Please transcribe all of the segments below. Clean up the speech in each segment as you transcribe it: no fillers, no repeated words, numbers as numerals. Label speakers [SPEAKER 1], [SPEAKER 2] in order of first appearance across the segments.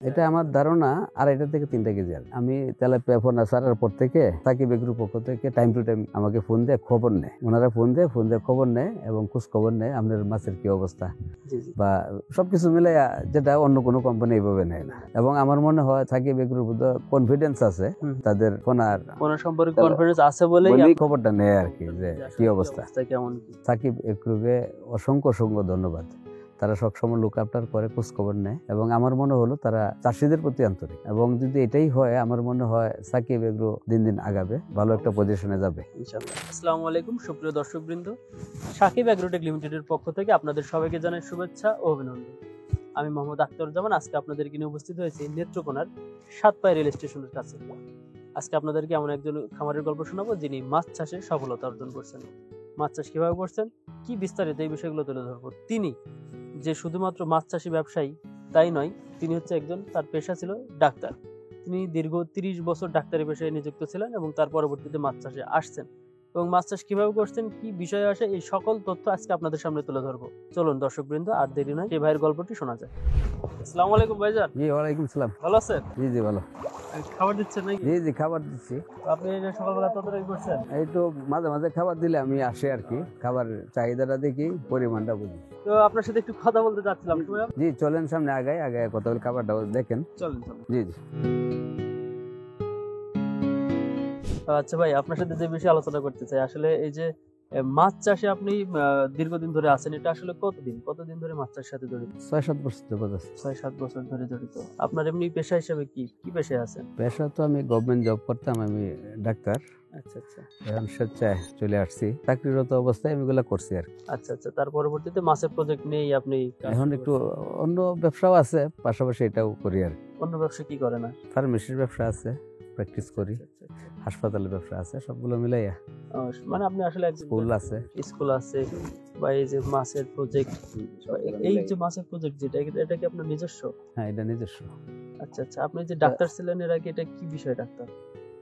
[SPEAKER 1] এটা আমার ধারণা 2.5 থেকে 3 কেজি। আমি তেলাপিয়া ফোন আসার পর থেকে সাকিব এগ্রোর পক্ষ থেকে টাইম টু টাইম আমাকে ফোন দিয়ে খবর নেয়, ওনারা ফোন দিয়ে খবর নেয় এবং খোঁজ খবর নেয় আপনার মাছের কি অবস্থা বা সবকিছু মিলে, যেটা অন্য কোনো কোম্পানি এইভাবে নেয় না। এবং আমার মনে হয় সাকিব এগ্রোর প্রতি কনফিডেন্স আছে, তাদের ফোনার
[SPEAKER 2] সম্পর্কে কনফিডেন্স আছে বলেই
[SPEAKER 1] খবরটা নেয় আর কি, যে কি অবস্থা। সাকিব এগ্রোকে অসংখ্য ধন্যবাদ। তারা সবসময় লুক আফটার করে, খোঁজ খবর নেয় এবং আমার মনে হলো তারা চাষিদের প্রতি আন্তরিক। এবং যদি এটাই হয়, আমার মনে হয় সাকিব এগ্রো দিন দিন আগাবে, ভালো একটা পজিশনে যাবে
[SPEAKER 2] ইনশাআল্লাহ। আসসালামু আলাইকুম সুপ্রিয় দর্শকবৃন্দ, সাকিব এগ্রোটেক লিমিটেডের পক্ষ থেকে আপনাদের সবাইকে জানাই শুভেচ্ছা ও অভিনন্দন। আমি মোহাম্মদ আখতারুজ্জামান আজকে আপনাদেরকে নিয়ে উপস্থিত হয়েছি নেত্রকোনার সাতপাই রেল স্টেশনের কাছে। আজকে আপনাদেরকে এমন একজন খামারের গল্প শোনাবো যিনি মাছ চাষে সফলতা অর্জন করছেন। মাছ চাষ কিভাবে করছেন, কি বিস্তারিত এই বিষয়গুলো তুলে ধরবো। তিনি যে শুধুমাত্র মাছ চাষী ব্যবসায়ী তাই নয়, তিনি হচ্ছে একজন, তার পেশা ছিল ডাক্তার। তিনি দীর্ঘ 30 বছর ডাক্তারি পেশায় নিযুক্ত ছিলেন এবং তার পরবর্তীতে মাছ চাষে আসছেন এবং মাছ চাষ কিভাবে করছেন, কি বিষয়ে আসে, এই সকল তথ্য আজকে আপনাদের সামনে তুলে ধরবো। চলুন দর্শকবৃন্দ, আর দেরি নয়, এই ভাইয়ের গল্পটি শোনা যায়। আসসালামু আলাইকুম ভাইজান।
[SPEAKER 1] জি ওয়ালাইকুম সালাম।
[SPEAKER 2] ভালো আছেন?
[SPEAKER 1] জি জি ভালো।
[SPEAKER 2] খাবার দিচ্ছেন নাকি?
[SPEAKER 1] জি জি খাবার দিচ্ছি।
[SPEAKER 2] আপনি সকালবেলা তদারকি করছেন?
[SPEAKER 1] এই তো মাঝে মাঝে খাবার দিলে আমি আসি আর কি, খাবার চাহিদাটা দেখি, পরিমাণটা বুঝি।
[SPEAKER 2] তো আপনার সাথে একটু কথা বলতে চাচ্ছিলাম।
[SPEAKER 1] জি চলেন, সামনে আগায় কথা বলে খাবারটা দেখেন।
[SPEAKER 2] চলেন।
[SPEAKER 1] জি জি।
[SPEAKER 2] আচ্ছা ভাই, আপনার সাথে যে বিষয়ে আলোচনা করতে চাই, আসলে এই যে মাছ চাষে আপনি দীর্ঘদিন ধরে আছেন, এটা আসলে কতদিন ধরে মাছ চাষের সাথে জড়িত?
[SPEAKER 1] 6-7 বছর ধরে।
[SPEAKER 2] 6-7 বছর ধরে জড়িত। আপনার এমনি পেশা হিসেবে কি পেশায় আছেন?
[SPEAKER 1] পেশা তো আমি গভর্নমেন্ট জব করতাম, আমি ডাক্তার।
[SPEAKER 2] আচ্ছা আচ্ছা।
[SPEAKER 1] এখন স্বেচ্ছায় চলে আসছি, চাকরিরত অবস্থায় আমি এগুলা করছি আর কি।
[SPEAKER 2] আচ্ছা আচ্ছা। তার পরবর্তীতে মাছের প্রজেক্ট নিয়েই আপনি
[SPEAKER 1] এখন একটু অন্য ব্যবসাও আছে, পাশাপাশি এটাও করি আর কি।
[SPEAKER 2] অন্য ব্যবসা কি করেন?
[SPEAKER 1] ফার্মেসির ব্যবসা আছে, প্র্যাকটিস করি। হাসপাতালের ব্যবসা আছে, সবগুলো মিলাইয়া।
[SPEAKER 2] মানে আপনি আসলে
[SPEAKER 1] স্কুল আছে
[SPEAKER 2] বা এই যে মাছের প্রজেক্ট, এই যে মাছের প্রজেক্ট যেটা, এটা কি আপনার নিজস্ব?
[SPEAKER 1] হ্যাঁ, এটা নিজস্ব।
[SPEAKER 2] আচ্ছা আচ্ছা। আপনি যে ডাক্তার ছিলেন, এর আগে এটা কি বিষয় ডাক্তার?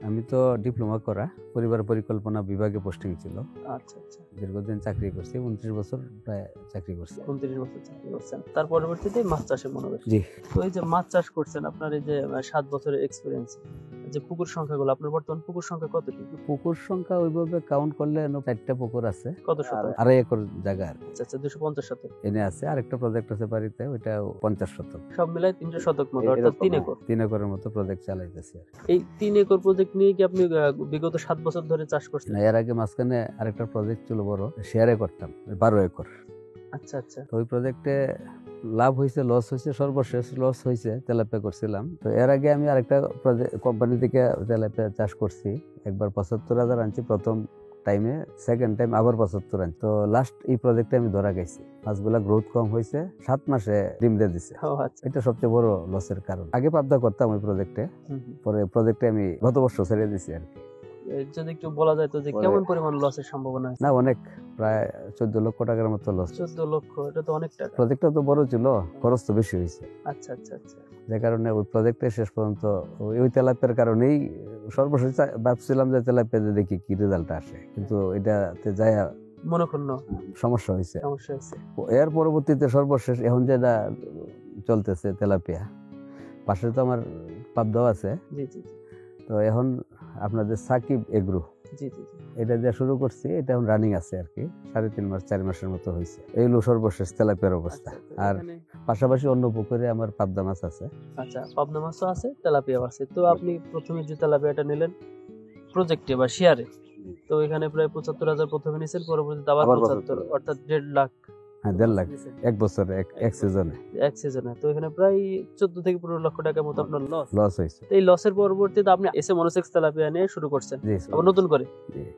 [SPEAKER 1] আমি তো ডিপ্লোমা করা, পরিবার পরিকল্পনা বিভাগে পোস্টিং ছিল।
[SPEAKER 2] আচ্ছা আচ্ছা।
[SPEAKER 1] দীর্ঘদিন চাকরি করছি, 29 বছর প্রায় চাকরি করছি।
[SPEAKER 2] 29 বছর চাকরি করছেন, তার পরবর্তীতে মাছ চাষে মনোযোগ।
[SPEAKER 1] জি।
[SPEAKER 2] তো এই যে মাছ চাষ করছেন, আপনার এই যে 7 বছরের এক্সপিরিয়েন্স, যে পুকুর সংখ্যাগুলো, আপনার বর্তমান পুকুর সংখ্যা কতটি?
[SPEAKER 1] পুকুর সংখ্যা ওইভাবে কাউন্ট করলে 4টা পুকুর আছে।
[SPEAKER 2] কত শতক?
[SPEAKER 1] 2.5 একর জায়গা।
[SPEAKER 2] আচ্ছা আচ্ছা। 250 শতক
[SPEAKER 1] এনে আছে, আরেকটা প্রজেক্ট আছে বাড়িতে, ওইটা 50 শতক।
[SPEAKER 2] সব মিলাই 300 শতক মতো, অর্থাৎ 3 একর।
[SPEAKER 1] 3 একরের মতো প্রজেক্ট চালাইতেছি।
[SPEAKER 2] এই 3 একর প্রজেক্ট নিয়ে কি আপনি বিগত 7 বছর ধরে চাষ করছেন?
[SPEAKER 1] এর আগে মাঝখানে আরেকটা প্রজেক্ট ছিল বড়, শেয়ারে করতাম 12 একর।
[SPEAKER 2] আচ্ছা আচ্ছা।
[SPEAKER 1] তো ওই প্রজেক্টে লাভ হয়েছে, লস হয়েছে, সর্বশেষ লস হয়েছে, তেলাপিয়া করছিলাম। তো এর আগে আমি আরেকটা কোম্পানি থেকে তেলাপিয়া চাষ করছি, একবার 75,000 আনছি প্রথম টাইমে, সেকেন্ড টাইম আবার 75 আনছি। তো লাস্ট এই প্রজেক্টে আমি ধরা গেছি, মাছগুলা গ্রোথ কম হয়েছে, 7 মাসে ডিম দিয়ে দিছে। এটা সবচেয়ে বড় লসের কারণ। আগে পাবদা করতাম ওই প্রজেক্টে, পরে প্রজেক্টে আমি গত বছর ছেড়ে দিছি আর কি।
[SPEAKER 2] যদি একটু বলা যায় তো, যে কেমন পরিমাণ লসের সম্ভাবনা আছে?
[SPEAKER 1] না, অনেক, প্রায় 14 লক্ষ টাকার মতো লস।
[SPEAKER 2] 14 লক্ষ, এটা তো অনেক টাকা।
[SPEAKER 1] প্রজেক্টটা তো বড় ছিল, খরচ তো বেশি হয়েছে।
[SPEAKER 2] আচ্ছা আচ্ছা আচ্ছা।
[SPEAKER 1] যে কারণে ওই প্রজেক্টে শেষ পর্যন্ত ওই তেলাপিয়ার কারণেই সর্বশেষ ভাবছিলাম যে তেলাপিয়া দেখি কি রেজাল্ট আসে, কিন্তু এটাতে যায়
[SPEAKER 2] মনক্ষুণ্ণ
[SPEAKER 1] সমস্যা হয়েছে।
[SPEAKER 2] এর
[SPEAKER 1] পরবর্তীতে সর্বশেষ এখন যেটা চলতেছে তেলাপিয়া, পাশে তো আমার পাবদাও আছে। তো এখন আপনাদের সাকিব এগ্রো, এটা দিয়ে শুরু করছি, এটা এখন রানিং আছে আর কি, 3.5-4 মাসের মতো হয়েছে। এই হলো সর্বশেষ তেলাপিয়ার অবস্থা। আর পাশাপাশি অন্য পুকুরে আমার পাবদা মাছ আছে।
[SPEAKER 2] আচ্ছা, পাবদা মাছও আছে, তেলাপিয়া আছে। তো আপনি প্রথমে যে তেলাপিয়াটা নিলেন প্রজেক্টে বা শেয়ারে, তো এখানে প্রায় 75,000 প্রথমে নিয়েছেন, পরবর্তীতে আবার 75, অর্থাৎ 1.5 লাখ।
[SPEAKER 1] হ্যাঁ, 1.5 লাখ এক বছরে, এক সিজনে।
[SPEAKER 2] তো এখানে প্রায় 14 থেকে 15 লক্ষ টাকার মতো আপনার
[SPEAKER 1] লস হয়েছে।
[SPEAKER 2] এই লসের পরবর্তীতে আপনি এসএ মনোসেক্স তেলাপিয়া নিয়ে শুরু করছেন আবার নতুন করে।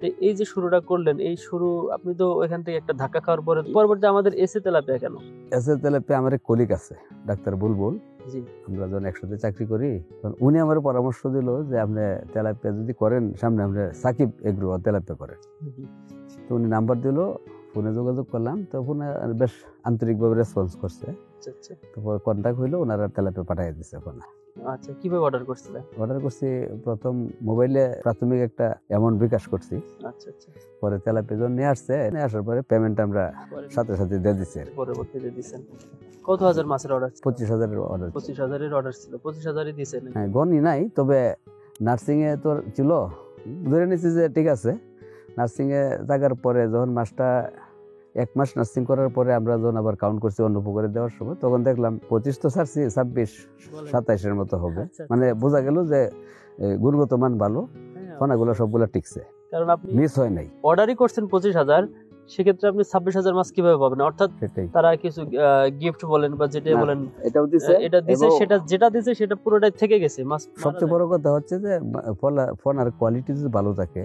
[SPEAKER 2] তো এই যে শুরুটা করলেন, এই শুরু আপনি তো এখান থেকে একটা ধাক্কা খাওয়ার পরে পরবর্তীতে আমাদের এসএ তেলাপিয়া কেন?
[SPEAKER 1] এসএ তেলাপিয়া আমার এক কলিগ আছে, ডাক্তার বুলবুল। জি, আমরা যখন একসাথে চাকরি করি, তখন উনি আমার পরামর্শ দিল যে আপনি তেলাপিয়া যদি করেন, সামনে আপনি সাকিব এগ্রো তেলাপিয়া করেন। তো উনি নাম্বার দিল, ফোনে যোগাযোগ করলাম। তো ফোনে বেশ আন্তরিকভাবে রেসপন্স করছে।
[SPEAKER 2] আচ্ছা আচ্ছা
[SPEAKER 1] তারপর কন্ট্যাক্ট হইলো, ওনারা তেলাপিয়া পাঠিয়ে দিচ্ছে ওখানে।
[SPEAKER 2] আচ্ছা, কিভাবে অর্ডার করছিলেন?
[SPEAKER 1] অর্ডার করছি প্রথম মোবাইলে প্রাথমিক একটা অ্যামাউন্ট বিকাশ করছি,
[SPEAKER 2] আচ্ছা আচ্ছা,
[SPEAKER 1] পরে তেলাপিয়া যখন নিয়ে আসছে, নিয়ে আসার পরে পেমেন্ট আমরা
[SPEAKER 2] পরে
[SPEAKER 1] সাথে সাথে দিয়ে দিচ্ছি আর কি।
[SPEAKER 2] পরবর্তীতে দিছেন। কত হাজার মাছের অর্ডার?
[SPEAKER 1] 25,000 অর্ডার।
[SPEAKER 2] 25,000-এর অর্ডার ছিল, 25,000-ই দিছেন।
[SPEAKER 1] হ্যাঁ, গণই নাই, তবে নার্সিং এ তো ছিল, ধরে নিচ্ছি যে ঠিক আছে। নার্সিং এ থাকার পরে যখন মাসটা 1 মাস নার্সিং করার পরে আমরা যখন আবার কাউন্ট করছি অন্য পুকুরে দেওয়ার সময়, তখন দেখলাম 25 তো ছাড়ছি, 26-27-এর মতো হবে।
[SPEAKER 2] আচ্ছা,
[SPEAKER 1] মানে বোঝা গেল যে গুণগত মান ভালো,
[SPEAKER 2] হ্যাঁ,
[SPEAKER 1] ফোনাগুলো সবগুলো টিকছে,
[SPEAKER 2] কারণ আপনি
[SPEAKER 1] মিস হয় নাই।
[SPEAKER 2] অর্ডারই করছেন 25,000, সেক্ষেত্রে আপনি 26,000 মাছ কিভাবে পাবেন? অর্থাৎ
[SPEAKER 1] সেটাই
[SPEAKER 2] তারা কিছু গিফট বলেন বা যেটা
[SPEAKER 1] না,
[SPEAKER 2] বলেন,
[SPEAKER 1] এটাও দিছে,
[SPEAKER 2] এটা দিছে,
[SPEAKER 1] এবং
[SPEAKER 2] সেটা যেটা দিছে সেটা পুরোটাই থেকে গেছে, মাছ মারা
[SPEAKER 1] সবচেয়ে
[SPEAKER 2] যায়।
[SPEAKER 1] বড় কথা হচ্ছে যে ফোনার কোয়ালিটি যদি ভালো থাকে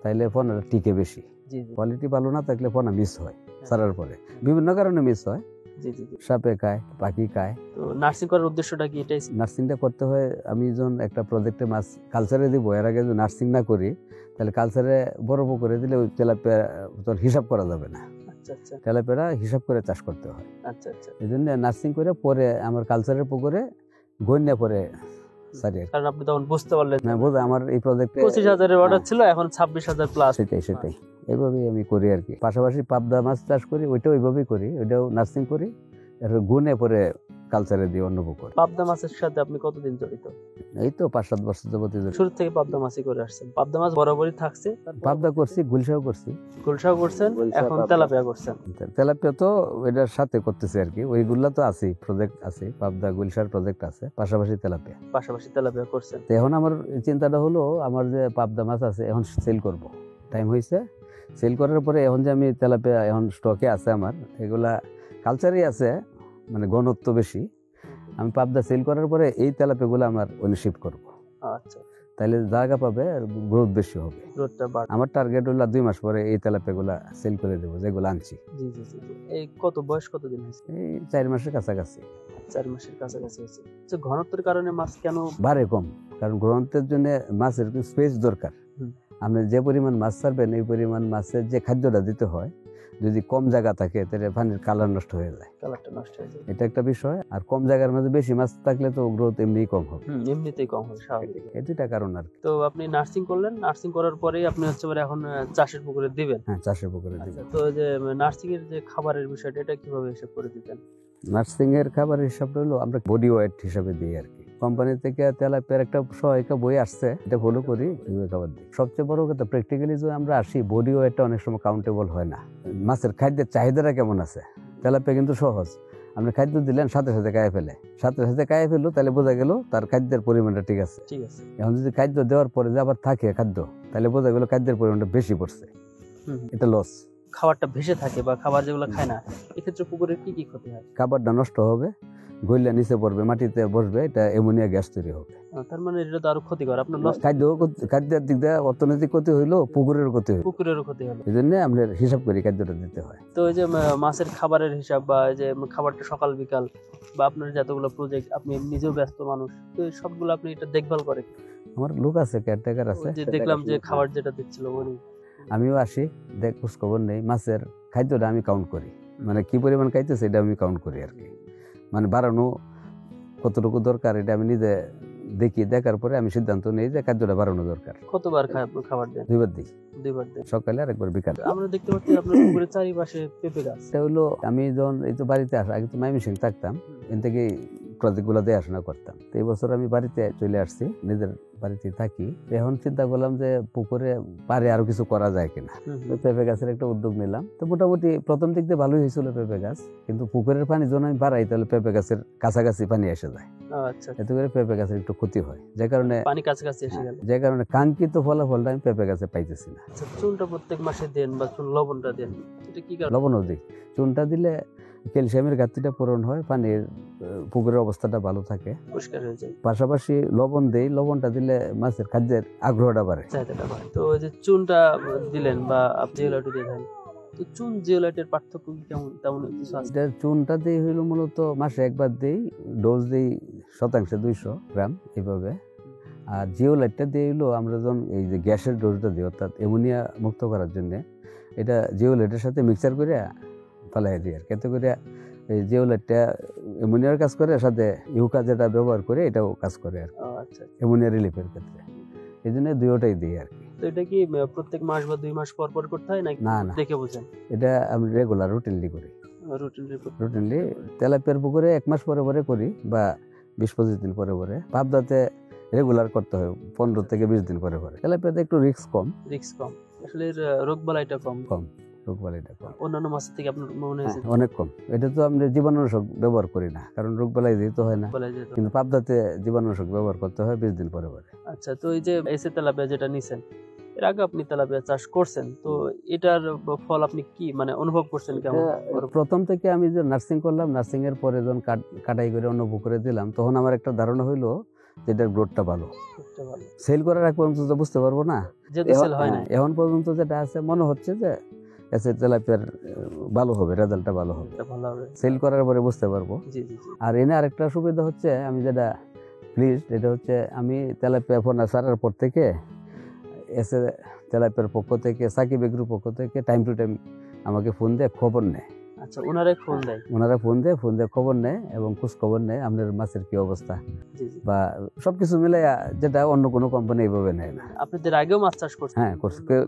[SPEAKER 1] তাইলে ফোনার টিকে বেশি।
[SPEAKER 2] জি জি
[SPEAKER 1] কোয়ালিটি ভালো না থাকলে ফোনা মিস হয়, ছাড়ার পরে বিভিন্ন কারণে মিস হয়।
[SPEAKER 2] জি জি জি।
[SPEAKER 1] সাপে খায়, পাখি খায়।
[SPEAKER 2] তো নার্সিং করার উদ্দেশ্যটা কি এটাই?
[SPEAKER 1] নার্সিংটা করতে হয়, আমি যখন একটা প্রজেক্টে মাছ কালচারে দিব, এর আগে যদি নার্সিং না করি তাহলে কালচারে বরফ করে দিলে ওই তেলাপিয়া তোর হিসাব করা যাবে না।
[SPEAKER 2] আচ্ছা আচ্ছা
[SPEAKER 1] তেলাপিয়াটা হিসাব করে চাষ করতে হয়।
[SPEAKER 2] আচ্ছা আচ্ছা,
[SPEAKER 1] এই জন্য নার্সিং করে পরে আমার কালচারের পুকুরে গণ্যা পরে সারি।
[SPEAKER 2] কারণ আপনি তখন বুঝতে পারলেন
[SPEAKER 1] না বোঝা আমার এই প্রজেক্টে
[SPEAKER 2] 25,000-এর অর্ডার ছিল, এখন 26,000 প্লাস।
[SPEAKER 1] সেটাই এইভাবেই আমি করি আর কি। পাশাপাশি পাবদা মাছ চাষ করি, ওইটাও ওইভাবেই করি, ওইটাও নার্সিং করি, এর গুণে পরে কালচারে দিই অন্য পুকুর।
[SPEAKER 2] পাবদা মাছের সাথে আপনি কতদিন জড়িত?
[SPEAKER 1] এই তো 5-7 বছর যাবত
[SPEAKER 2] শুরু থেকে পাবদা মাছই করে আসছেন? পাবদা মাছ বরাবরই থাকছে?
[SPEAKER 1] পাবদা করছি, গুলশাও করছি,
[SPEAKER 2] গুলশাও করছেন,
[SPEAKER 1] গুলশা,
[SPEAKER 2] এখন
[SPEAKER 1] পাবদা।
[SPEAKER 2] তেলাপিয়া করছেন।
[SPEAKER 1] তেলাপিয়া তো এটার সাথে করতেছি আর কি, ওইগুলা তো আছে, প্রজেক্ট আছে, পাবদা গুলশার প্রজেক্ট আছে, পাশাপাশি তেলাপিয়া।
[SPEAKER 2] পাশাপাশি তেলাপিয়া করছেন।
[SPEAKER 1] তো এখন আমার চিন্তাটা হলো, আমার যে পাবদা মাছ আছে এখন সেল করব, টাইম হয়েছে। সেল করার পরে এখন যে আমি তেলাপিয়া এখন স্টকে আছে আমার, এগুলা কালচারই আছে, মানে ঘনত্ব বেশি। আমি পাবদা সেল করার পরে এই তেলাপিয়াগুলো আমার ওনশিপ করব,
[SPEAKER 2] আচ্ছা,
[SPEAKER 1] তাহলে জায়গা পাবে আর গ্রোথ বেশি হবে।
[SPEAKER 2] গ্রোথটা বাড়বে।
[SPEAKER 1] আমার টার্গেট হলো 2 মাস পরে এই তেলাপিয়াগুলা সেল করে দেবো, যেগুলো আনছি।
[SPEAKER 2] জি জি জি জি। এই কত বয়স কতদিন হয়েছে?
[SPEAKER 1] এই 4 মাসের কাছাকাছি।
[SPEAKER 2] 4 মাসের কাছাকাছি হয়েছে। তো ঘনত্বের কারণে মাছ কেন?
[SPEAKER 1] বাড়ে কম, কারণ গ্রন্থের জন্য মাছের স্পেস দরকার।
[SPEAKER 2] হুম।
[SPEAKER 1] আপনি যে পরিমাণ মাছ ছাড়বেন, এই পরিমাণ মাছের যে খাদ্যটা দিতে হয়, যদি কম জায়গা থাকে তাহলে পানির কালার নষ্ট হয়ে যায়,
[SPEAKER 2] কালারটা নষ্ট হয়ে যায়।
[SPEAKER 1] এটা একটা বিষয়। আর কম জায়গার মধ্যে বেশি মাছ থাকলে তো গ্রোথ এমনিই কম হবে।
[SPEAKER 2] এমনিতেই কম হয়, স্বাভাবিক।
[SPEAKER 1] এই দুইটা কারণ আর কি।
[SPEAKER 2] তো আপনি নার্সিং করলেন, নার্সিং করার পরেই আপনি হচ্ছে পরে এখন চাষের পুকুরে দিবেন।
[SPEAKER 1] হ্যাঁ, চাষের পুকুরে দিব।
[SPEAKER 2] আচ্ছা, তো যে নার্সিং এর যে খাবারের বিষয়টা, এটা কিভাবে হিসাব করে দিতেন?
[SPEAKER 1] নার্সিং এর খাবার হিসাবটা হলো আমরা বডি ওয়েট হিসাবে দিই আর কি। কোম্পানি থেকে তেলাপিয়ার একটা সহায়িকা বই আসছে, এটা ফলো করি, এইভাবে খাবার দিই। সবচেয়ে বড় কথা, প্র্যাকটিক্যালি যদি আমরা আসি, বডি ওয়েটটা অনেক সময় কাউন্টেবল হয় না। মাছের খাদ্যের চাহিদাটা কেমন আছে, তেলাপিয়া কিন্তু সহজ, আপনি খাদ্য দিলেন সাথে সাথে খাইয়ে ফেলে, সাথে সাথে খাইয়ে ফেললো, তাহলে বোঝা গেল তার খাদ্যের পরিমাণটা ঠিক আছে।
[SPEAKER 2] ঠিক আছে।
[SPEAKER 1] এখন যদি খাদ্য দেওয়ার পরে যে আবার থাকে খাদ্য, তাহলে বোঝা গেল খাদ্যের পরিমাণটা বেশি পড়ছে, এটা লস।
[SPEAKER 2] খাবারটা ভেসে থাকে বা খাবার যেগুলো খায় না, এক্ষেত্রে পুকুরের কি কি ক্ষতি হয়?
[SPEAKER 1] খাবারটা নষ্ট হবে, গইলা নিচে পড়বে, মাটিতে বসবে, এটা অ্যামোনিয়া গ্যাস তৈরি হবে।
[SPEAKER 2] তার মানে এটা তো আরো ক্ষতিকর, আপনার লস।
[SPEAKER 1] খাদ্যের দিক দিয়ে অর্থনৈতিক ক্ষতি হইলো, পুকুরের ক্ষতি হইলো,
[SPEAKER 2] পুকুরেরও ক্ষতি হলো।
[SPEAKER 1] এই জন্য আমরা হিসাব করি খাদ্যটা দিতে হয়।
[SPEAKER 2] তো এই যে মাছের খাবারের হিসাব বা এই যে খাবারটা সকাল বিকাল বা আপনার যতগুলো প্রজেক্ট, আপনি নিজেও ব্যস্ত মানুষ, তো এই সবগুলো আপনি এটা দেখভাল করেন?
[SPEAKER 1] আমার লোক আছে, কেয়ারটেকার আছে।
[SPEAKER 2] যে দেখলাম যে খাবার যেটা দিচ্ছিল উনি,
[SPEAKER 1] আমিও আসি, দেখ খোঁজ খবর নেই, মাছের খাদ্যটা আমি কাউন্ট করি, মানে কি পরিমাণ খাইতেছে এটা আমি কাউন্ট করি আর কি। মানে বাড়ানো কতটুকু দরকার এটা আমি নিজে দেখি, দেখার পরে আমি সিদ্ধান্ত নিই যে খাদ্যটা বাড়ানো দরকার।
[SPEAKER 2] কতবার খাবার দেন?
[SPEAKER 1] 2 বার দিই,
[SPEAKER 2] 2 বার দেন,
[SPEAKER 1] সকালে আর একবার বিকালে।
[SPEAKER 2] আমরা দেখতে পাচ্ছি আপনার পুকুরের চারিপাশে পেঁপে গাছ।
[SPEAKER 1] এটা হলো, আমি যখন এই তো বাড়িতে আসা, আগে তো ময়মনসিং থাকতাম, এখান থেকে প্রজেক্টগুলো দেখাশোনা করতাম। তো এই বছর আমি বাড়িতে চলে আসছি, নিজের বাড়িতে থাকি। এখন চিন্তা করলাম যে পুকুরে পারে আরো কিছু করা যায় কিনা, পেঁপে গাছের একটা উদ্যোগ নিলাম। তো মোটামুটি প্রথম দিক দিয়ে ভালোই হয়েছিল পেঁপে গাছ, কিন্তু পুকুরের পানি যখন আমি বাড়াই তাহলে পেঁপে গাছের কাছাকাছি পানি এসে যায়,
[SPEAKER 2] আচ্ছা,
[SPEAKER 1] এতে করে পেঁপে গাছের একটু ক্ষতি হয়, যে কারণে
[SPEAKER 2] পানি কাছাকাছি এসে গেল,
[SPEAKER 1] যে কারণে কাঙ্ক্ষিত ফলাফলটা আমি পেঁপে গাছে পাইতেছি না।
[SPEAKER 2] আচ্ছা, চুনটা প্রত্যেক মাসে দেন বা চুন লবণটা দেন, এটা কি কারণ?
[SPEAKER 1] লবণও দিই, চুনটা দিলে ক্যালসিয়ামের ঘাটতিটা পূরণ হয়, পানির পুকুরের অবস্থাটা ভালো থাকে,
[SPEAKER 2] পরিষ্কার হয়ে যায়।
[SPEAKER 1] পাশাপাশি লবণ দেই, লবণটা দিলে মাছের খাদ্যের আগ্রহটা বাড়ে।
[SPEAKER 2] চাহিদাটা বাড়ে। তো ওই যে চুনটা দিলেন বা জিওলাইট দিলেন, তো চুন জিওলাইটের পার্থক্য কি কেমন, তেমন কিছু আছে?
[SPEAKER 1] এটা চুনটা দিয়ে হইলো মূলত মাসে একবার দিই, ডোজ দিই শতাংশে 200 গ্রাম এইভাবে। আর জিওলাইটটা দিয়ে হইলো আমরা যখন এই যে গ্যাসের ডোজটা দিই, অর্থাৎ অ্যামোনিয়া মুক্ত করার জন্য, এটা জিওলাইটের সাথে মিক্সার করে ফেলাই দিই আর কি। এতে করে এই জিওলাইটটা অ্যামোনিয়ার কাজ করে, সাথে ইউকা যেটা ব্যবহার করে এটাও কাজ করে আর কি,
[SPEAKER 2] আচ্ছা।
[SPEAKER 1] অ্যামোনিয়া রিলিফের ক্ষেত্রে। এই জন্য দুইটাই দিই আর কি।
[SPEAKER 2] তো এটা কি প্রত্যেক মাস বা 2 মাস পর পর করতে হয় নাকি
[SPEAKER 1] না, না।
[SPEAKER 2] দেখে বুঝেন?
[SPEAKER 1] এটা আমি রেগুলার রুটিনলি করি।
[SPEAKER 2] Routine report.
[SPEAKER 1] রুটিনলি তেলাপিয়ার পুকুরে 1 মাস পরে পরে করি, বা 20-25 দিন পরে পরে। পাবদাতে রেগুলার করতে হয় 15 থেকে 20 দিন পরে পরে। তেলাপিয়াতে একটু রিস্ক কম।
[SPEAKER 2] রিস্ক কম, আসলে এর রোগবালাইটা কম।
[SPEAKER 1] রোগবালাইটা কম।
[SPEAKER 2] অন্যান্য মাছের থেকে আপনার মনে হয়েছে?
[SPEAKER 1] অনেক কম। এটা তো আমরা জীবাণুনাশক ব্যবহার করি না, কারণ রোগবালাই দিতে হয় না।
[SPEAKER 2] বলা যেত।
[SPEAKER 1] কিন্তু পাবদাতে জীবাণুনাশক ব্যবহার করতে হয় 20 দিন পরে পরে।
[SPEAKER 2] আচ্ছা, তো এই যে এসে তেলাপিয়া যেটা নিছেন, এর আগে আপনি তেলাপিয়া চাষ করছেন, তো এটার ফল আপনি কি মানে অনুভব করছেন কেমন?
[SPEAKER 1] প্রথম থেকে আমি যে নার্সিং করলাম, নার্সিং এর পরে যখন কাটাই করে অন্য পুকুরে দিলাম, তখন আমার একটা ধারণা হইলো যে এটার গ্রোথটা ভালো। সেল করার আগ পর্যন্ত তো বুঝতে পারবো না,
[SPEAKER 2] যেহেতু সেল হয় না।
[SPEAKER 1] এখন পর্যন্ত যেটা আছে মনে হচ্ছে যে এসে তেলাপিয়ার ভালো হবে, রেজাল্টটা ভালো হবে। সেল করার পরে বুঝতে পারবো। আর এনে আরেকটা সুবিধা হচ্ছে, আমি যেটা প্লিজ, এটা হচ্ছে আমি তেলাপিয়া ফোন ছাড়ার পর থেকে এসে তেলাপিয়ার পক্ষ থেকে, সাকিব এগ্রোর পক্ষ থেকে টাইম টু টাইম আমাকে ফোন দিয়ে খবর নেয়।
[SPEAKER 2] আচ্ছা, ওনারা ফোন দেয় খবর নেয় এবং খোঁজ খবর নেয় আপনার মাছের কি অবস্থা, বা সবকিছু মিলে, যেটা অন্য কোনো কোম্পানি এইভাবে নেয় না। আপনাদের আগেও মাছ চাষ করছেন?
[SPEAKER 1] হ্যাঁ,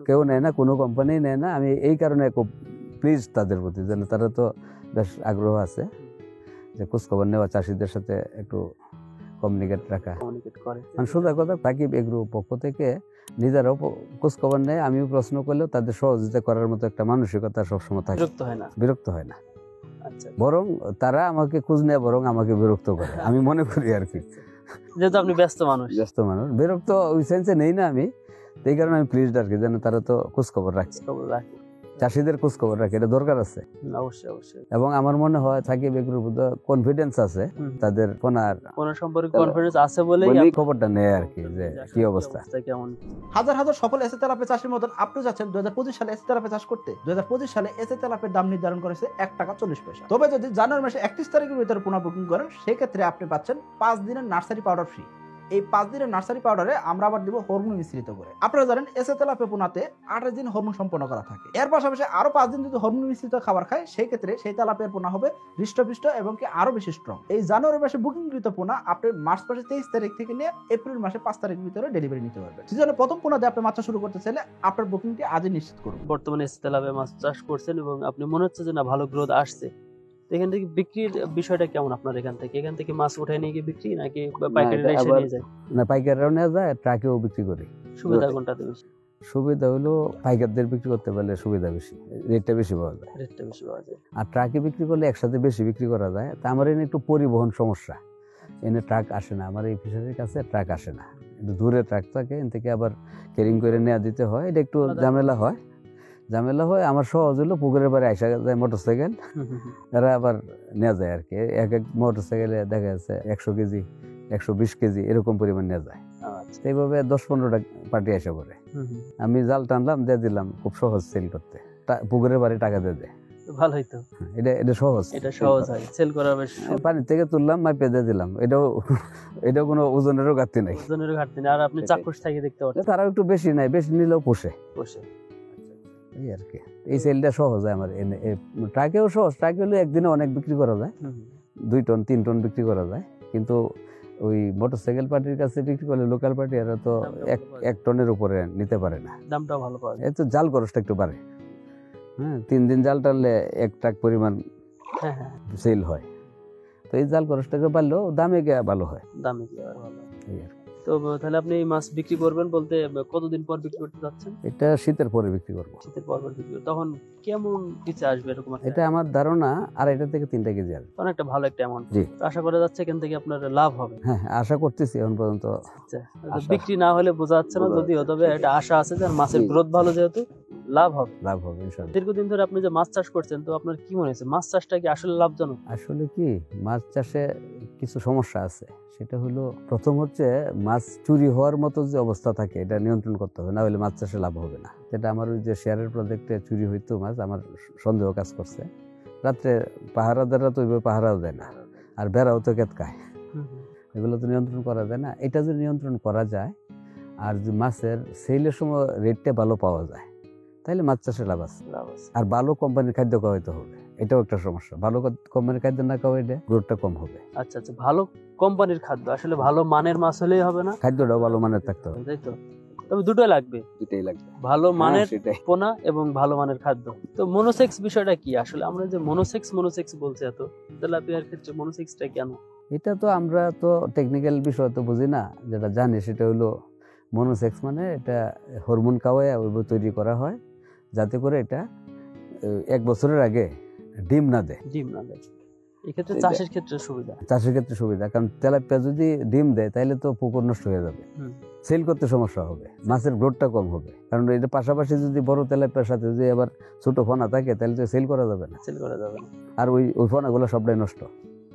[SPEAKER 1] কেউ নেয় না, কোনো কোম্পানি নেয় না। আমি এই কারণে খুব প্লিজ তাদের প্রতি, যেন তারা তো বেশ আগ্রহ আছে যে খোঁজ খবর নেওয়া, চাষিদের সাথে একটু কমিউনিকেট করে। মানে সোজা কথা, সাকিব এগ্রোর পক্ষ থেকে নিজেরাও খোঁজ খবর নেয়, আমিও প্রশ্ন করলেও তাদের সহযোগিতা করার মতো একটা মানসিকতা সবসময় থাকে, বিরক্ত হয় না।
[SPEAKER 2] আচ্ছা,
[SPEAKER 1] বরং তারা আমাকে খোঁজ নেয়, বরং আমাকে বিরক্ত করে, আমি মনে করি আর কি।
[SPEAKER 2] যেহেতু আপনি ব্যস্ত মানুষ,
[SPEAKER 1] বিরক্ত ওই সেন্সে নেই না আমি, এই কারণে আমি প্লিজড আর কি, যেন তারা তো খোঁজ খবর রাখে, চাষিদের খোঁজ খবর রাখে, এটা দরকার আছে।
[SPEAKER 2] অবশ্যই।
[SPEAKER 1] এবং আমার মনে হয় সাকিব এগ্রোর প্রতি কনফিডেন্স আছে, তাদের ফোনার
[SPEAKER 2] সম্পর্কে কনফিডেন্স আছে বলেই
[SPEAKER 1] খবরটা নেয় আর কি, যে কি অবস্থা
[SPEAKER 2] কেমন।
[SPEAKER 3] হাজার হাজার সফল এসে তেলাপিয়া চাষের মতন আপনি যাচ্ছেন 2025 সালে এসে তেলাপিয়া চাষ করতে। 2025 সালে এসে তেলাপিয়ার দাম নির্ধারণ করেছে ৳1.40। তবে যদি জানুয়ারি মাসে 31 তারিখের ভিতরে পুনঃ বুকিং করেন, সেক্ষেত্রে আপনি পাচ্ছেন 5 দিনের নার্সারি পাউডার ফ্রি। এই 5 দিনের নার্সারি পাউডারে আমরা আবার দিব হরমোন মিশ্রিত করে। আপনারা জানেন এসে তেলাপিয়া পোনাতে 28 দিন হরমোন সম্পন্ন করা থাকে। এর পাশাপাশি আরো 5 দিন যদি হরমোন মিশ্রিত খাবার খায়, সেই ক্ষেত্রে সেই তেলাপিয়ার পোনা হবে হৃষ্টপুষ্ট এবং কি আরো বেশি স্ট্রং। এই জানুয়ারি মাসে বুকিংকৃত পোনা আপনি মার্চ মাসে 23 তারিখ থেকে নিয়ে এপ্রিল মাসে 5 তারিখের ভিতরে ডেলিভারি নিতে পারবেন। সিজনের প্রথম পোনা দিয়ে আপনি মাছ চাষ শুরু করতে চাইলে আপনার বুকিংটি আজই নিশ্চিত করুন।
[SPEAKER 2] বর্তমানে এসে তেলাপিয়া মাছ চাষ করছেন এবং আপনি মনে হচ্ছে যে না ভালো গ্রোথ আসছে, এখান থেকে বিক্রির বিষয়টা কেমন আপনার? এখান থেকে মাছ উঠায় নিয়ে গিয়ে বিক্রি, নাকি পাইকারিরা এসে নিয়ে যায়?
[SPEAKER 1] না, পাইকাররাও নিয়ে যায়, ট্রাকেও বিক্রি করে।
[SPEAKER 2] সুবিধা কোনটাতে বেশি?
[SPEAKER 1] সুবিধা হলো পাইকারদের বিক্রি করতে পারলে সুবিধা বেশি, রেটটা বেশি পাওয়া যায়। আর ট্রাকে বিক্রি করলে একসাথে বেশি বিক্রি করা যায়। তা আমার এনে একটু পরিবহন সমস্যা, এনে ট্রাক আসে না, আমার এই ফিশারির কাছে ট্রাক আসে না, একটু দূরে ট্রাক থাকে, এন থেকে আবার ক্যারিং করে নেওয়া দিতে হয়, এটা একটু ঝামেলা হয়। আমার সহজ হলো পুকুরের বাড়ি আসা যায় মোটরসাইকেল, এরা আবার নেওয়া যায় আর কি। এক মোটরসাইকেলে দেখা যাচ্ছে 100 কেজি 120 কেজি এরকম পরিমাণ নেওয়া যায়। এইভাবে 10-15টা পার্টি এসে পড়ে, আমি জাল টানলাম, দিয়ে দিলাম, খুব সহজ সেল করতে। পুকুরের বাড়ি টাকা দিয়ে দেয়,
[SPEAKER 2] ভালোই তো।
[SPEAKER 1] এটা সহজ
[SPEAKER 2] হয় সেল করা, বেশ।
[SPEAKER 1] পানি থেকে তুললাম, মাইপে দিয়ে দিলাম, এটাও কোনো ওজনেরও ঘাটতি নাই।
[SPEAKER 2] আর আপনি চাক্ষুষ থেকে দেখতে পাচ্ছেন,
[SPEAKER 1] তারাও একটু বেশি নাই, বেশি নিলেও পোষে এই আর কি। এই সেলটা সহজ হয় আমার। ট্রাকেও সহজ, ট্রাকে হলে একদিনে অনেক বিক্রি করা যায়, 2 টন 3 টন বিক্রি করা যায়। কিন্তু ওই মোটরসাইকেল পার্টির কাছে বিক্রি করলে লোকাল পার্টি এরা তো 1 টনের উপরে নিতে পারে না,
[SPEAKER 2] দামটা ভালো পাওয়া যায়।
[SPEAKER 1] এই তো জাল খরচটা একটু বাড়ে। হ্যাঁ, 3 দিন জাল টানলে 1 ট্রাক পরিমাণ সেল হয়। তো এই জাল খরচটাকে বাড়লেও দামে গিয়ে ভালো হয়। এই আর কি।
[SPEAKER 2] তো তাহলে আপনি এই মাছ বিক্রি করবেন বলতে কতদিন পর বিক্রি করতে যাচ্ছেন?
[SPEAKER 1] এটা শীতের পরে বিক্রি করব।
[SPEAKER 2] শীতের পর বিক্রি, তখন কেমন পিচে আসবে এরকম?
[SPEAKER 1] এটা আমার ধারণা 2.5 থেকে 3 কেজি আসবে।
[SPEAKER 2] অনেকটা ভালো একটা অ্যামাউন্ট।
[SPEAKER 1] জি,
[SPEAKER 2] আশা করা যাচ্ছে এখান থেকে আপনার লাভ হবে।
[SPEAKER 1] হ্যাঁ, আশা করতেছি। এখন পর্যন্ত
[SPEAKER 2] বিক্রি না হলে বোঝা যাচ্ছে না, যদিও তবে এটা আশা আছে যে মাছের গ্রোথ ভালো, যেহেতু লাভ হবে ইনশাআল্লাহ। দীর্ঘদিন ধরে আপনি যে মাছ চাষ করছেন, তো আপনার কি মনে হচ্ছে মাছ চাষটা কি আসলে লাভজনক?
[SPEAKER 1] আসলে কি, মাছ চাষে কিছু সমস্যা আছে। সেটা হলো, প্রথম হচ্ছে মাছ চুরি হওয়ার মতো যে অবস্থা থাকে, এটা নিয়ন্ত্রণ করতে হবে, না হলে মাছ চাষে লাভ হবে না। যেটা আমার ওই যে শেয়ারের প্রজেক্টে চুরি হইতো মাছ, আমার সন্দেহ কাজ করছে। রাত্রে পাহারাদাররা তো ওইভাবে পাহারাও দেয় না, আর বেড়াও তো কেতকায়, এগুলো তো নিয়ন্ত্রণ করা যায় না। এটা যদি নিয়ন্ত্রণ করা যায়, আর যে মাছের সেলের সময় রেটটা ভালো পাওয়া যায়, তাহলে মাছ চাষে লাভ আছে। আর ভালো কোম্পানির খাদ্য খাওয়াইতে হবে, এটাও একটা সমস্যা। ভালো কোম্পানির খাদ্য না খাওয়াইলে গ্রোথটা কম হবে।
[SPEAKER 2] আচ্ছা আচ্ছা, ভালো কোম্পানির খাদ্য, আসলে ভালো মানের মাছ হলেই হবে না,
[SPEAKER 1] খাদ্যটাও ভালো মানের থাকতে হবে।
[SPEAKER 2] তাই তো? তবে দুটোই লাগবে,
[SPEAKER 1] দুটাই লাগবে।
[SPEAKER 2] ভালো মানের
[SPEAKER 1] সেটাই।
[SPEAKER 2] পোনা এবং ভালো মানের খাদ্য। তো মনোসেক্স বিষয়টা কি আসলে? আমরা যে মনোসেক্স বলছি এত, তেলাপিয়ার ক্ষেত্রে মনোসেক্সটা কেন?
[SPEAKER 1] এটা তো আমরা তো টেকনিক্যাল বিষয় তো বুঝি না, যেটা জানি সেটা হলো মনোসেক্স মানে এটা হরমোন খাওয়ায় ওইভাবে তৈরি করা হয় যাতে করে এটা 1 বছরের আগে ডিম না দেয়।
[SPEAKER 2] ডিম না দেয়, এক্ষেত্রে
[SPEAKER 1] এটা-
[SPEAKER 2] চাষের ক্ষেত্রে সুবিধা।
[SPEAKER 1] চাষের ক্ষেত্রে সুবিধা, কারণ তেলাপিয়া যদি ডিম দেয় তাহলে তো পুকুর নষ্ট হয়ে যাবে,
[SPEAKER 2] হুম।
[SPEAKER 1] সেল করতে সমস্যা হবে, মাছের গ্রোথটা কম হবে। কারণ এটা পাশাপাশি যদি বড় তেলাপিয়ার সাথে যদি আবার ছোট ফনা থাকে তাহলে তো সেল করা যাবে না,
[SPEAKER 2] সেল করা যাবে না।
[SPEAKER 1] আর ওই ফনাগুলো সবটাই নষ্ট।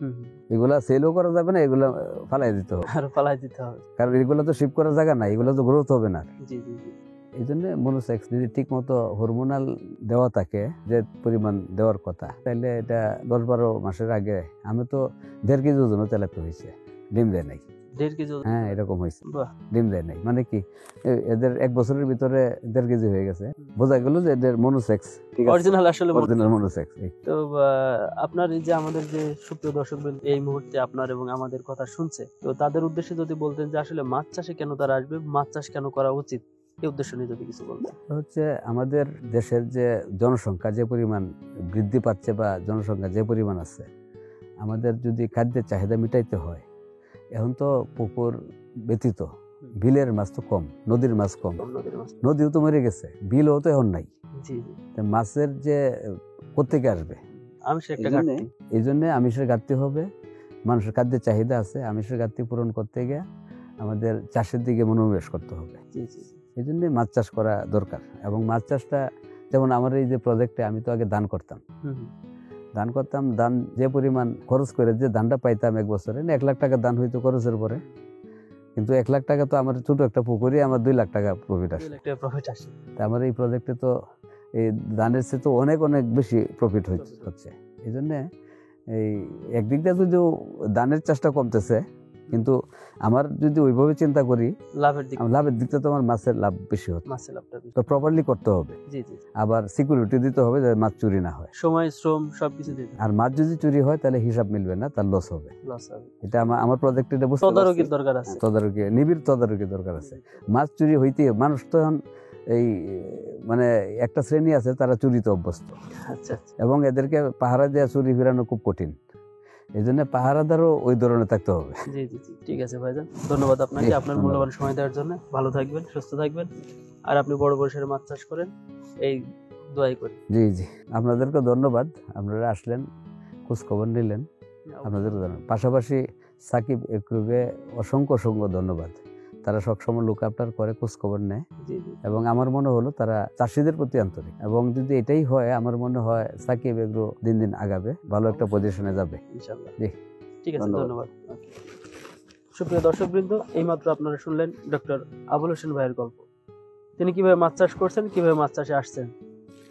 [SPEAKER 2] হুম হুম।
[SPEAKER 1] এগুলা সেলও করা যাবে না, এগুলা ফালাই দিতে হবে,
[SPEAKER 2] আর পালাই দিতে হবে।
[SPEAKER 1] কারণ এগুলো তো শিপ করার জায়গা না, এগুলো তো গ্রোথ হবে না।
[SPEAKER 2] জি জি জি।
[SPEAKER 1] এই জন্য মনোসেক্স যদি ঠিক মতো হরমোনাল দেওয়া থাকে, যে পরিমাণ দেওয়ার কথা, তাহলে এটা 10-12 মাসের আগে আমি তো 1.5 কেজি ওজনও তেলাপিয়া হয়েছে, ডিম দেয় নাই।
[SPEAKER 2] 1.5 কেজি?
[SPEAKER 1] হ্যাঁ, এরকম হয়েছে,
[SPEAKER 2] বাহ।
[SPEAKER 1] ডিম দেয় নাই। মানে কি এদের 1 বছরের ভিতরে 1.5 কেজি হয়ে গেছে, বোঝা গেল যে এদের মনোসেক্স ঠিক আছে,
[SPEAKER 2] অরিজিনাল আসলে
[SPEAKER 1] অরিজিনাল মনোসেক্স।
[SPEAKER 2] তো আপনার এই যে আমাদের যে সুপ্রিয় দর্শক এই মুহূর্তে আপনার এবং আমাদের কথা শুনছে, তো তাদের উদ্দেশ্যে যদি বলতেন যে আসলে মাছ চাষে কেন তারা আসবে, মাছ চাষ কেন করা উচিত, এই উদ্দেশ্য নিয়ে যদি কিছু বলতেন।
[SPEAKER 1] হচ্ছে আমাদের দেশের যে জনসংখ্যা যে পরিমাণ বৃদ্ধি পাচ্ছে বা জনসংখ্যা যে পরিমাণ আছে, আমাদের যদি খাদ্যের চাহিদা মিটাইতে হয়, এখন তো পুকুর ব্যতীত বিলের মাছ তো কম, নদীর মাছ কম,
[SPEAKER 2] নদীর মাছ।
[SPEAKER 1] নদীও তো মরে গেছে, বিলও তো এখন নাই।
[SPEAKER 2] জি জি।
[SPEAKER 1] তো মাছের যে কোত্থেকে আসবে,
[SPEAKER 2] আমিষের একটা
[SPEAKER 1] এইজন্যে-
[SPEAKER 2] ঘাটতি।
[SPEAKER 1] এই জন্য আমিষের ঘাটতি হবে, মানুষের খাদ্যের চাহিদা আছে, আমিষের ঘাটতি পূরণ করতে গিয়ে আমাদের চাষের দিকে মনোনিবেশ করতে হবে।
[SPEAKER 2] জি জি জি।
[SPEAKER 1] এই জন্য মাছ চাষ করা দরকার। এবং মাছ চাষটা যেমন আমার এই যে প্রজেক্টে আমি তো আগে ধান করতাম,
[SPEAKER 2] হুম হুম।
[SPEAKER 1] ধান যে পরিমাণ খরচ করে যে ধানটা পাইতাম 1 বছরে, 1 লাখ টাকা ধান হইতো খরচের পরে, কিন্তু 1 লাখ টাকা তো আমার ছোট একটা পুকুরে আমার 2 লাখ টাকা প্রফিট
[SPEAKER 2] 2
[SPEAKER 1] আসে।
[SPEAKER 2] লাখ টাকা প্রফিট আসে।
[SPEAKER 1] তা আমার এই প্রজেক্টে তো এই ধানের চেয়ে তো অনেক বেশি প্রফিট হচ্ছে। এই জন্যে এই একদিক দিয়ে যদিও ধানের চাষটা কমতেছে, কিন্তু আমার যদি ওইভাবে চিন্তা করি,
[SPEAKER 2] লাভের দিক,
[SPEAKER 1] লাভের দিকটা তো আমার মাছের লাভ বেশি হচ্ছে।
[SPEAKER 2] মাছের লাভটা বেশি।
[SPEAKER 1] তো প্রপারলি করতে হবে,
[SPEAKER 2] জি জি।
[SPEAKER 1] আবার সিকিউরিটি দিতে হবে যে মাছ চুরি না হয়।
[SPEAKER 2] সময় শ্রম সবকিছু দিতে,
[SPEAKER 1] আর মাছ যদি চুরি হয় তাহলে হিসাব মিলবে না, তার লস হবে।
[SPEAKER 2] লস হবে।
[SPEAKER 1] এটা আমার প্রজেক্টে এটা বুঝতে পারছি।
[SPEAKER 2] তদারকির দরকার আছে।
[SPEAKER 1] তদারকি, নিবিড় তদারকি দরকার আছে। মাছ চুরি হইতে মানুষ তো এখন এই মানে একটা শ্রেণী আছে তারা চুরিতে অভ্যস্ত,
[SPEAKER 2] আচ্ছা আচ্ছা।
[SPEAKER 1] এবং এদেরকে পাহারা দেওয়া চুরি ফিরানো খুব কঠিন। এই জন্য পাহারাদারও ওই ধরনের থাকতে হবে।
[SPEAKER 2] জি জি জি। ঠিক আছে ভাইজান, ধন্যবাদ আপনাকে
[SPEAKER 1] জি,
[SPEAKER 2] আপনার
[SPEAKER 1] ধন্যবাদ।
[SPEAKER 2] মূল্যবান সময় দেওয়ার জন্য। ভালো থাকবেন, সুস্থ থাকবেন, আর আপনি বড় পরিসরে মাছ চাষ করেন, এই দোয়াই করি।
[SPEAKER 1] জি জি, আপনাদেরকে ধন্যবাদ, আপনারা আসলেন, খোঁজ খবর নিলেন, আপনাদেরকে ধন্যবাদ। পাশাপাশি সাকিব এগ্রোকে অসংখ্য ধন্যবাদ। তারা সবসময় লুক আফটার করে, খোঁজ খবর নেয়,
[SPEAKER 2] জি জি।
[SPEAKER 1] এবং আমার মনে হলো তারা চাষিদের প্রতি আন্তরিক। এবং যদি এটাই হয়, আমার মনে হয় সাকিব এগ্রো দিন দিন আগাবে, ভালো একটা পজিশনে যাবে।
[SPEAKER 2] ইনশাআল্লাহ।
[SPEAKER 1] জি,
[SPEAKER 2] ঠিক আছে,
[SPEAKER 1] ধন্যবাদ।
[SPEAKER 2] ধন্যবাদ। সুপ্রিয় দর্শকবৃন্দ, এইমাত্র আপনারা শুনলেন ডক্টর আবুল হোসেন ভাইয়ের গল্প। তিনি কিভাবে মাছ চাষ করছেন, কিভাবে মাছ চাষে আসছেন।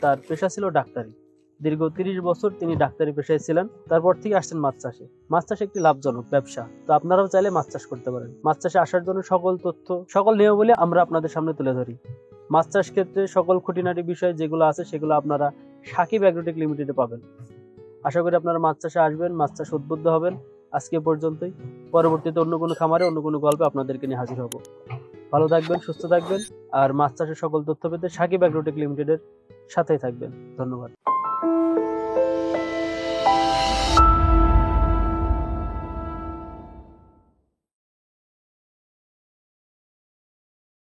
[SPEAKER 2] তার পেশা ছিল ডাক্তারি, দীর্ঘ 30 বছর তিনি ডাক্তারি পেশায় ছিলেন, তারপর থেকে আসছেন মাছ চাষে। মাছ চাষ একটি লাভজনক ব্যবসা, তো আপনারাও চাইলে মাছ চাষ করতে পারেন। মাছ চাষে আসার জন্য সকল তথ্য, সকল নিয়মাবলী আমরা আপনাদের সামনে তুলে ধরি। মাছ চাষ ক্ষেত্রে সকল খুঁটিনাটি বিষয় যেগুলো আছে সেগুলো আপনারা সাকিব অ্যাগ্রোটেক লিমিটেডে পাবেন। আশা করি আপনারা মাছ চাষে আসবেন, মাছ চাষ উদ্বুদ্ধ হবেন। আজকে পর্যন্তই, পরবর্তীতে অন্য কোনো খামারে অন্য কোনো গল্পে আপনাদেরকে নিয়ে হাজির হব। ভালো থাকবেন, সুস্থ থাকবেন, আর মাছ চাষের সকল তথ্য পেতে সাকিব অ্যাগ্রোটেক লিমিটেডের সাথেই থাকবেন। ধন্যবাদ।